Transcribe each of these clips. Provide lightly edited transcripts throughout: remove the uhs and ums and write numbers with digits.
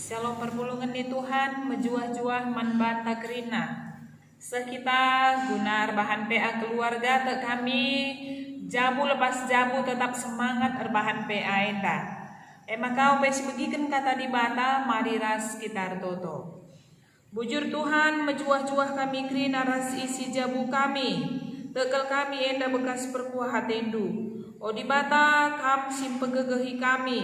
Shalom perpulungan di Tuhan, mejuah-juah manbanta kerina. Sekita gunar bahan PA keluarga te kami jabu lepas jabu tetap semangat erbahan PA enda. Makau pesi begiken kata di bata mariras sekitar toto. Bujur Tuhan mejuah-juah kami kerina ras isi jabu kami. Tekel kami enda bekas perkuah hatendu. O di bata kam simpegegehi kami.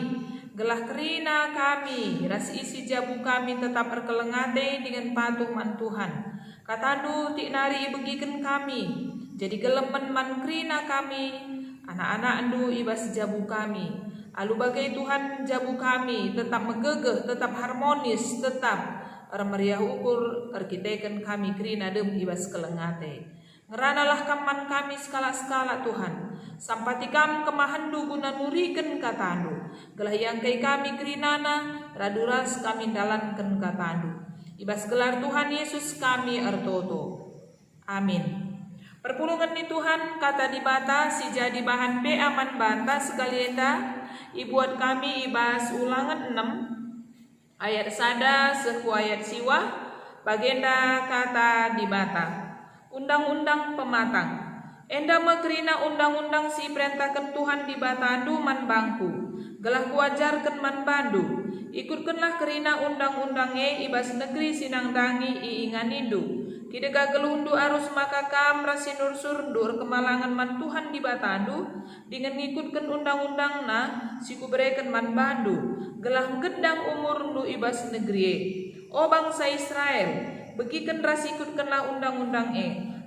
Gelah kerina kami, ras isi jabu kami tetap erkelengate dengan patuh man Tuhan. Katandu tik nari ibegiken kami, jadi gelemen man kerina kami, anak-anak andu ibas jabu kami. Alu bagai Tuhan jabu kami tetap megegeh, tetap harmonis, tetap meriah ukur erkiteken kami kerina dem ibas kelengate. Ngeranalah kaman kami skala-skala Tuhan. Sampati kam kemahandu guna nuriken katandu. Gelah yang kai kami kerinana raduras kami dalanken katandu. Ibas gelar Tuhan Yesus kami ertoto. Amin. Perpulungan ni Tuhan kata di bata si jadi bahan be aman banta sekalienda. Ibuat kami ibas ulangan 6 ayat sada seku ayat siwa bagenda kata di bata. Undang-undang pematang. Enda mekerina undang-undang si perintahkan Tuhan di batandu man bangku. Gelah kuajarkan man bandu. Ikutkanlah kerina undang-undangnya ibas negeri sinang dangi iinganindu. Kidega gelundu arus maka kam rasinur surdur kemalangan man Tuhan di batandu. Dengan ngikutkan undang-undang na si kuberikan man bandu. Gelah gedang umur ndu ibas negeri. O bangsa Israel. Begiken ras ikutkanlah undang-undang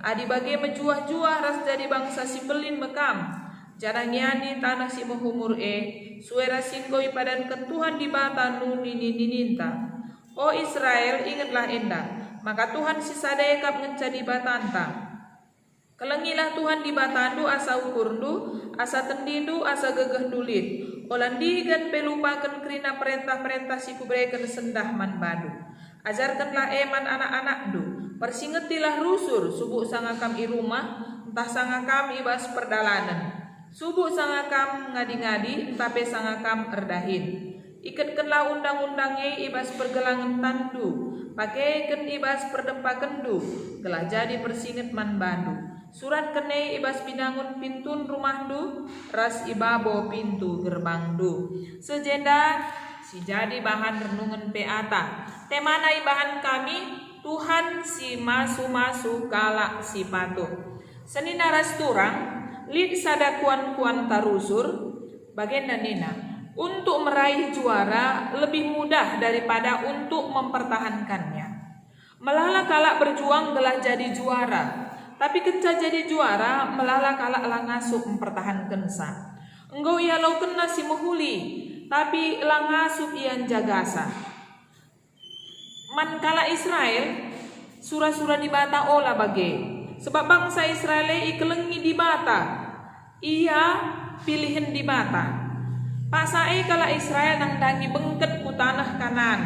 adi bagai mejuah-juah ras jadi bangsa si belin mekam. Jarang yani tanah si menghumur suara singkoi padan Tuhan di bata nuni nininta. O Israel ingatlah enda, maka Tuhan si sadekap ngencadi batanta. Kelengilah Tuhan di batandu asa ukurdu, asa tendindu, asa gegeh dulit. Olandigan pelupakan kerina perintah-perintah si kuberikan sendah man badu. Ajarkanlah eman anak-anak du. Persingetilah rusur subuh sangakam i rumah, entah sangakam ibas perdalanan. Subuh sangakam ngadi-ngadi, entape sangakam erdahin. Ikatkanlah undang-undangnya ibas pergelangan tandu. Pakaikan ibas perdempakan du. Gelah jadi persinget man bandu. Surat kene ibas pinangun pintun rumah du. Ras ibabo pintu gerbang du. Sejenda si jadi bahan renungan peata. Temana bahan kami Tuhan si masu-masu kalak si patuh. Seni naras turang lid sadakuan-kuan tarusur bagenda nina. Untuk meraih juara lebih mudah daripada untuk mempertahankannya. Melala kalak berjuang gelah jadi juara. Tapi kenca jadi juara melala kalak langasuk mempertahankan sa. Enggau ia lau kena si muhuli. Tapi langasuk ian jagasa. Man kala Israel surah-surah di bata ola bagai. Sebab bangsa Israel ikelengi di bata. Ia pilihan di bata. Pasai kala Israel nang dangi bengket ku tanah kanan.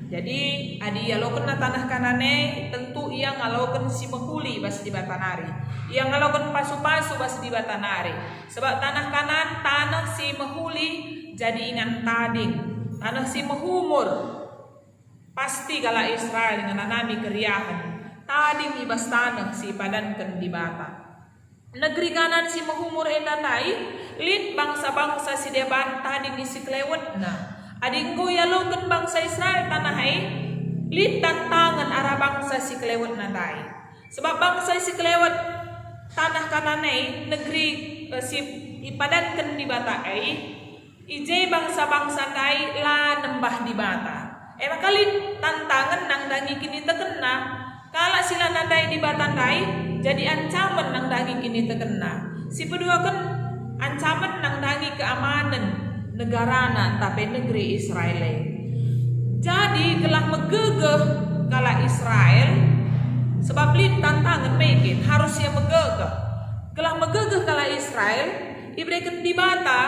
Jadi adi yaloken na tanah kanane tentu ia ngaloken si mehuli bas di bata nari. Ia ngaloken pasu-pasu bas di bata nari. Sebab tanah kanan tanah si mehuli jadi ingan tading. Tanah si mehumur. Pasti kala Israel dengan nanami keriahan. Tading ibas tanah si padankan di bata. Negeri kanan si menghumur endanai. Lid bangsa-bangsa si deban tading isi kelewet na. Adingku yaloken bangsa Israel tanah lid tantangan arah bangsa si kelewet na tai. Sebab bangsa si kelewet tanah kananai negeri si ipadankan di bata ije bangsa-bangsa tai la nembah di bata. Makali tantangan nang dangi kini terkena. Kala sila nandai di batandai jadi ancaman nang dangi kini terkena. Si kedua kan ancaman nang dangi keamanan negarana tapi negeri Israel. Jadi gelah megegeh kala Israel sebab lid tantangan mungkin harus yang megegeh. Gelah megegeh kala Israel ibrekan di bata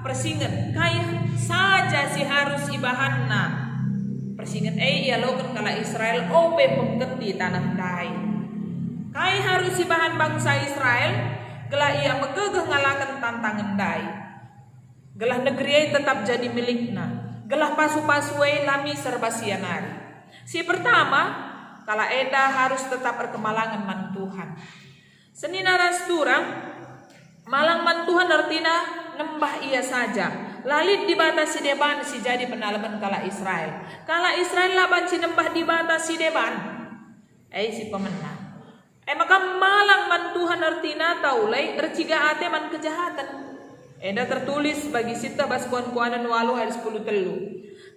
persinget kaya saja si harus ibahanna. Persinget ia loken kala Israel ope pengketi tanah dai. Kai harus ibahan bangsa Israel gelah ia megegeh ngalakan tantangan dai. Gelah negeri tetap jadi milikna. gelah pasu-pasuai lami serba sianari. Si pertama, kala eda harus tetap berkemalangan man Tuhan. Senina rasturang, malang man Tuhan artina nembah ia saja. Lalit dibatasi deban si jadi penalaman kala Israel. Kala Israel laban si nembah dibatasi deban. Si pemenang. Maka malang man Tuhan artina taulay erciga ate man kejahatan. Eda tertulis bagi sita bas kuan-kuanan 8 ayat 10 telu.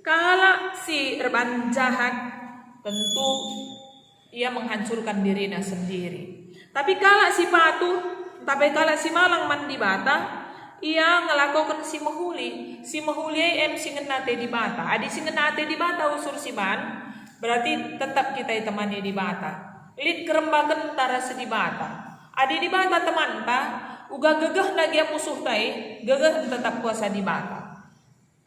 Kala si erban jahat tentu ia menghancurkan dirinya sendiri. Tapi kala si si malang man dibata, ia ngelakukan si mahuli si ngenate dibata. Adi si ngenate dibata usur si ban, berarti tetap kita temani dibata. Lid kerembakan tara sedibata. Adi dibata teman ta, uga gegeh nagia musuh tai, gegeh tetap kuasa dibata.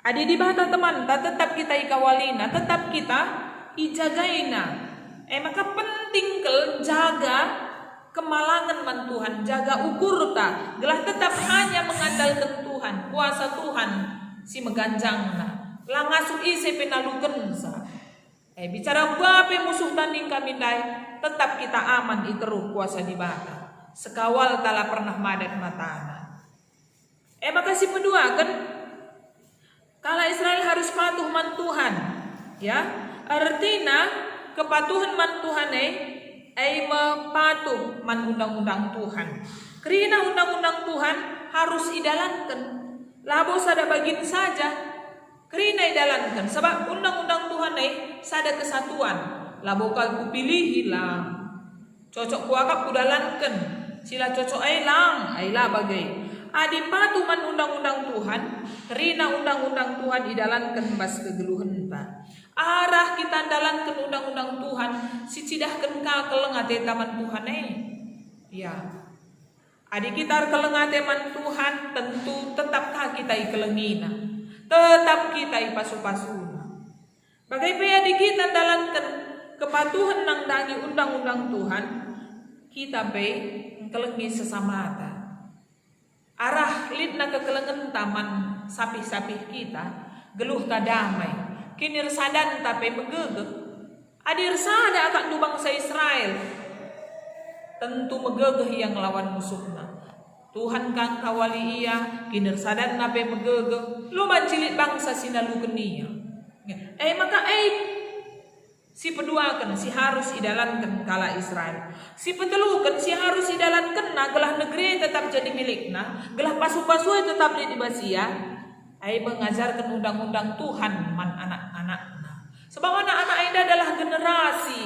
Adi dibata teman ta, tetap kita ikawalina, tetap kita ijagaina. Maka penting jaga kemalangan man Tuhan, jaga ukur ta, gelah tetap hanya mengandalkan Tuhan, kuasa Tuhan si meganjangna. Langasu ise penaluken sa. Bicara bape musuh tanding kami dai, tetap kita aman iteruh kuasa dibata. Sekawal tala pernah madat matana. Maka si kedua kan, kala Israel harus patuh man Tuhan, ya artinya kepatuhan man Tuhan mepatuh man undang-undang Tuhan. Karena undang-undang Tuhan harus idalankan. Labo sada bagin saja. Karena idalankan. Sebab undang-undang Tuhan sada kesatuan. Labo kau pilih hilang. Cocok kuakap kudalankan. Sila cocok lang. Lah bagai. Adi patuh man undang-undang Tuhan. Karena undang-undang Tuhan idalankan bas kegeluhan ta. Arah kita dalankan undang-undang Tuhan, si cidahkan ka kelengate taman Tuhan ya. Adi kita kelengate man Tuhan, tentu tetap ka kita ikelengina, tetap kita ipasu-pasuna. Bagai adi kita dalankan kepatuhan nang dangi undang-undang Tuhan, kita kelengi sesama ta. Arah lidna kekelengan taman sapih-sapih kita, geluh ta damai. Kinir sadan tapi megege. Adir sada akan du bangsa Israel. Tentu megege yang lawan musuhna. Tuhan kang kawali ia, kinir sadan nape megege. Lu mancilit bangsa sinalukeun ia. Maka si peduakan si harus idalankan kala Israel. Si petelukan si harus idalankan gelah negeri tetap jadi milikna, gelah pasu-pasu tetap di basia. Mengajarkan undang-undang Tuhan man anak-anakna. Sebab anak-anak ini adalah generasi,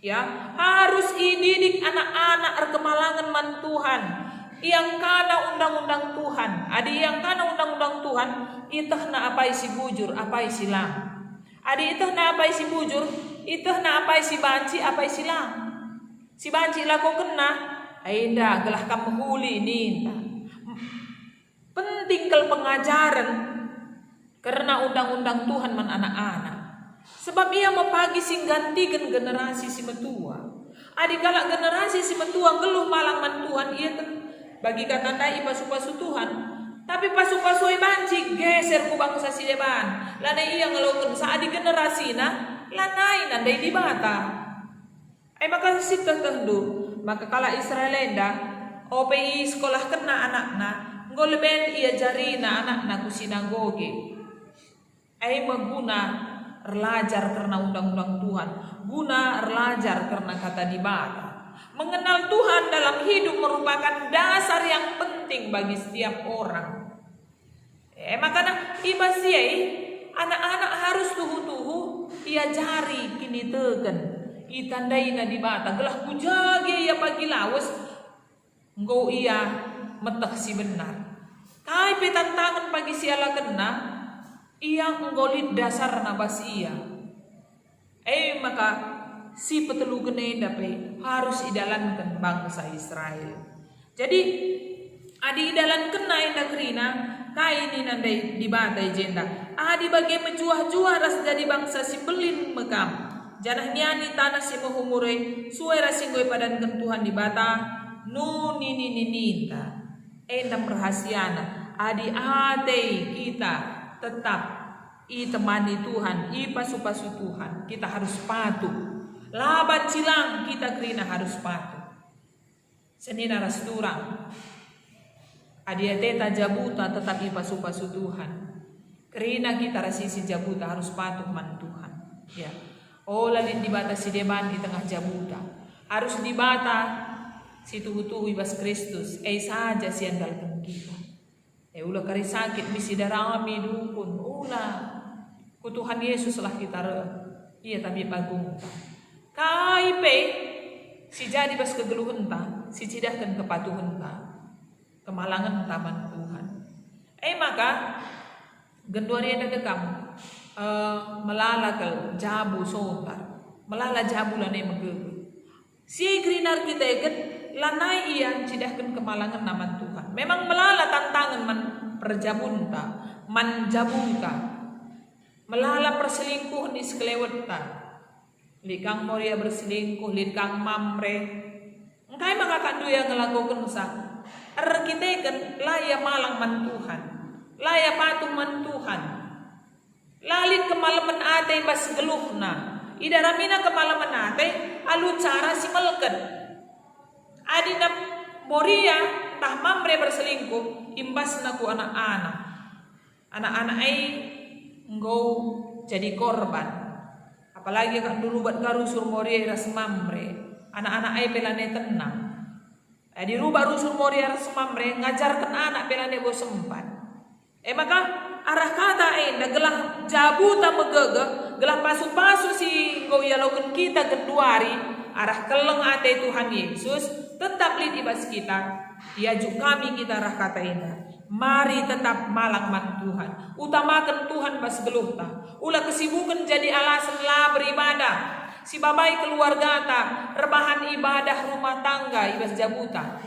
ya harus dididik anak-anak erkemalangan man Tuhan. Yang kana undang-undang Tuhan, adi yang kana undang-undang Tuhan, itahna apa isi bujur, apa isi lang. Adi itahna apa isi bujur, itahna apa isi banci, apa isi lang. Si banci lako kena, aida gelah kamu huli ninta. Penting kel pengajaran karena undang-undang Tuhan man anak-anak. Sebab ia mapagi sing gantikan generasi si metua. Adi galak generasi si metua geluh malang man Tuhan ia bagi katandai pasu-pasu Tuhan. Tapi pasu-pasu banci geser ku bangsa si deban. Lanai ia ngelukan saat di generasi lanai nandai di bata. Maka sita tendu. Maka kala Israelenda OPI sekolah kena anak-anak. Ngolben ia jarina anak-anak ku sinagoge. Maguna erlajar karena undang-undang Tuhan. Guna erlajar karena kata dibata. Mengenal Tuhan dalam hidup merupakan dasar yang penting bagi setiap orang. Makanya ibasiai anak-anak harus tuhu-tuhu ia jari kini tegen. Itandai na dibata. Gelah ku jage ia pagi lawas. Nggo ia metah si benar. Kai petantangan pagi siala kena, ia nggolit dasar nabas ia. Maka si petelu gene dape harus idalankan bangsa Israel. Jadi adi idalan kena inda kerina, kai ini nandai dibatai jenda. Adi bagai menjuah-juah ras jadi bangsa si belin mekam. Janah niani tanah si menghumure, suara singgoi padan Tuhan dibata, nu nini ninta. Endam rahasiana adi ate kita tetap I temani Tuhan, i pasu-pasu Tuhan, kita harus patuh. Laban cilang kita kerina harus patuh. Senina ras turang. Adia teta jabuta tetapi pasu-pasu Tuhan. Kerina kita rasisi jabuta harus patuh man Tuhan. Ya. Oh lalin dibata si deban di tengah jabuta. Harus dibata si tuhu-tuhu ibas Kristus. Saja si andalkan kita. Ulah kari sakit misi darami dukun. Ulah. Ku Tuhan Yesus lah kita iya tapi bagung kaipe si jadi bas kegeluhan ta si cidahkan kepatuhan ta kemalangan taman Tuhan maka genduari ada dekam melala ke jabu sontar melala jabu lanai megege si krinar kita ikan lanai iya cidahkan kemalangan naman Tuhan memang melala tantangan man perjabun ta man jabun ta melala perselingkuh di sekelewat ta. Likang moria berselingkuh, likang mamre. Engkai makakan duya ngelakukan sa. Kita kan laya malang man Tuhan. Laya patuh man Tuhan. Lalin kemalaman ate bas geluhna. Ida ramina kemalaman ate alu cara si melken. Adina moria tah mamre berselingkuh imbas naku anak-anak. Anak-anak engkau jadi korban. Apalagi kan dulu buat garusur moria ras mamre. Anak-anak ai pelane tenang. Di rubah rusur moria ras mamre ngajarkan anak pelane bo sempat. Maka arah kata gelah jabuta megege, gelah pasu-pasu si engkau yalokan kita keduari arah keleng ate Tuhan Yesus tetap lid ibas kita. Diajuk kami kita arah kata ini. Mari tetap malang man Tuhan. Utamakan Tuhan bas geluhta. Ulah kesibukan jadi alasan lah beribadah. Si babai keluarga ta rebahan ibadah rumah tangga ibas jabuta.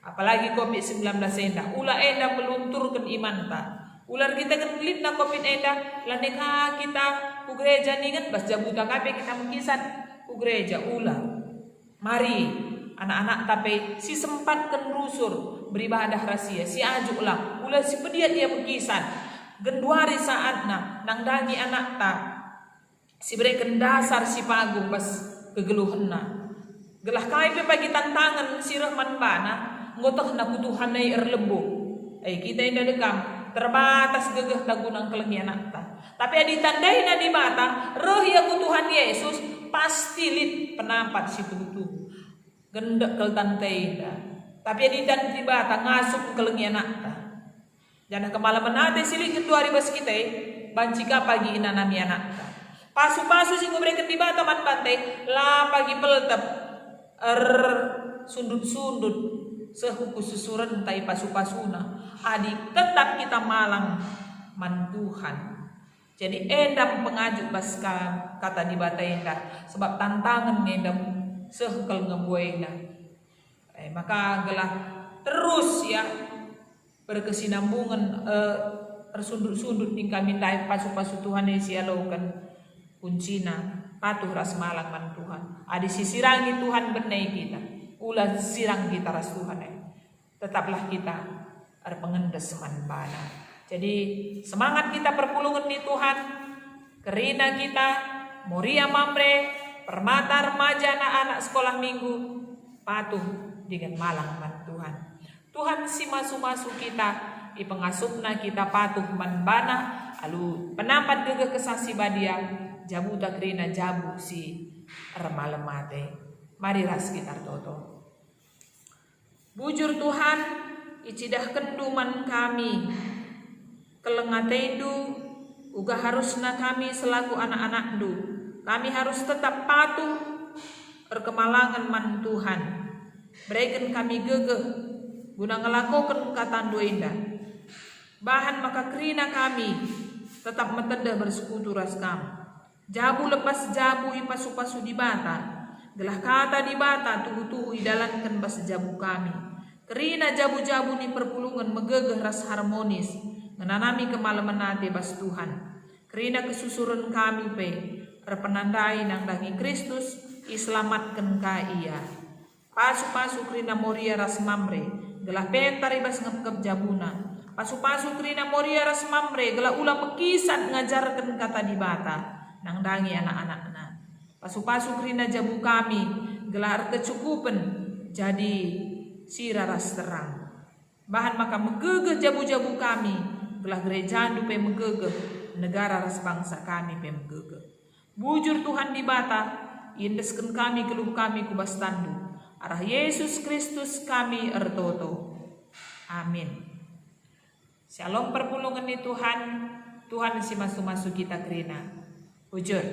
Apalagi COVID-19 enda. Ulah enda melunturkan iman ta. Ular kita kan lid na COVID enda. Laneka kita ku gereja ningan bas jabuta kape kita mengkisan ku gereja ulah. Mari anak-anak tapi si sempatkan rusur beribadah rahasia si ajuk lah ulah si pedia dia berkisan genduari saatna nang dangi anak ta si berikan dasar si pagung bas kegeluhanna gelah kaipe bagi tantangan si rahman bana ngotoh na kutuhan nai erlembu kita indah dekam terbatas gegeh tagunang kelengi anak ta tapi ditandai na di mata roh ya kutuhan Yesus pasti lid penampat si tubuh gendek kel tante tapi di dan tiba ngasup kelengi anak ta jangan kemalaman ate siling kedua ribas kita bancika pagi inanami anak ta pasu-pasu sing memberikan tiba teman pantai lah pagi peltep sundut-sundut sehuku susuran tai pasu-pasuna adik tetap kita malang man Tuhan jadi endam pengajuk baska kata di bata endah sebab tantangan endam sekel ngebuaina maka gelah terus ya berkesinambungan tersundut-sundut tingkah minta pasu-pasu Tuhan yang sialaukan kuncina patuh ras malang man Tuhan adi sisirangi Tuhan benai kita ulah sirang kita ras Tuhan tetaplah kita ada pengendes man bana jadi semangat kita perpulungan di Tuhan kerina kita moria mamre permata remaja anak-anak sekolah minggu patuh dengan malang man Tuhan. Tuhan si masu-masu kita di pengasupna kita patuh man bana alu penampat gege kesasi badia jabu takrina jabu si remalemate. Mari ras kita toto. Bujur Tuhan icidah kenduman kami kelengatendu uga harusna kami selaku anak-anak du kami harus tetap patuh berkemalangan man Tuhan. Berikan kami gegeh guna ngelakukan kata indah. Bahan maka kerina kami tetap metenda bersekutu ras kami. Jabu lepas jabu ipasu-pasu di bata. Gelah kata di bata tuhu-tuhu idalankan bas jabu kami. Kerina jabu-jabu ni perpulungan megegeh ras harmonis. Menanami kemalaman nate bas Tuhan. Kerina kesusuran kami pe. Terpenandai nang dangi Kristus islamatkan ka ia pasu-pasu krina moria ras mamre gelah pentar ibas ngep-ngep jabuna Pasu-pasu kerina moria ras mamre gela ulah mekisat ngajarkan kata di bata nang dangi anak-anak. Pasu-pasu kerina jabu kami gelar kecukupan jadi sira ras terang. Bahan maka megegeh jabu-jabu kami gelah gereja dupe megegeh negara ras bangsa kami pe megegeh. Bujur Tuhan di bata indesken kami geluh kami kubas tandu arah Yesus Kristus kami ertoto. Amin. Shalom perpulungan di Tuhan. Tuhan si masu-masu kita kerina. Bujur.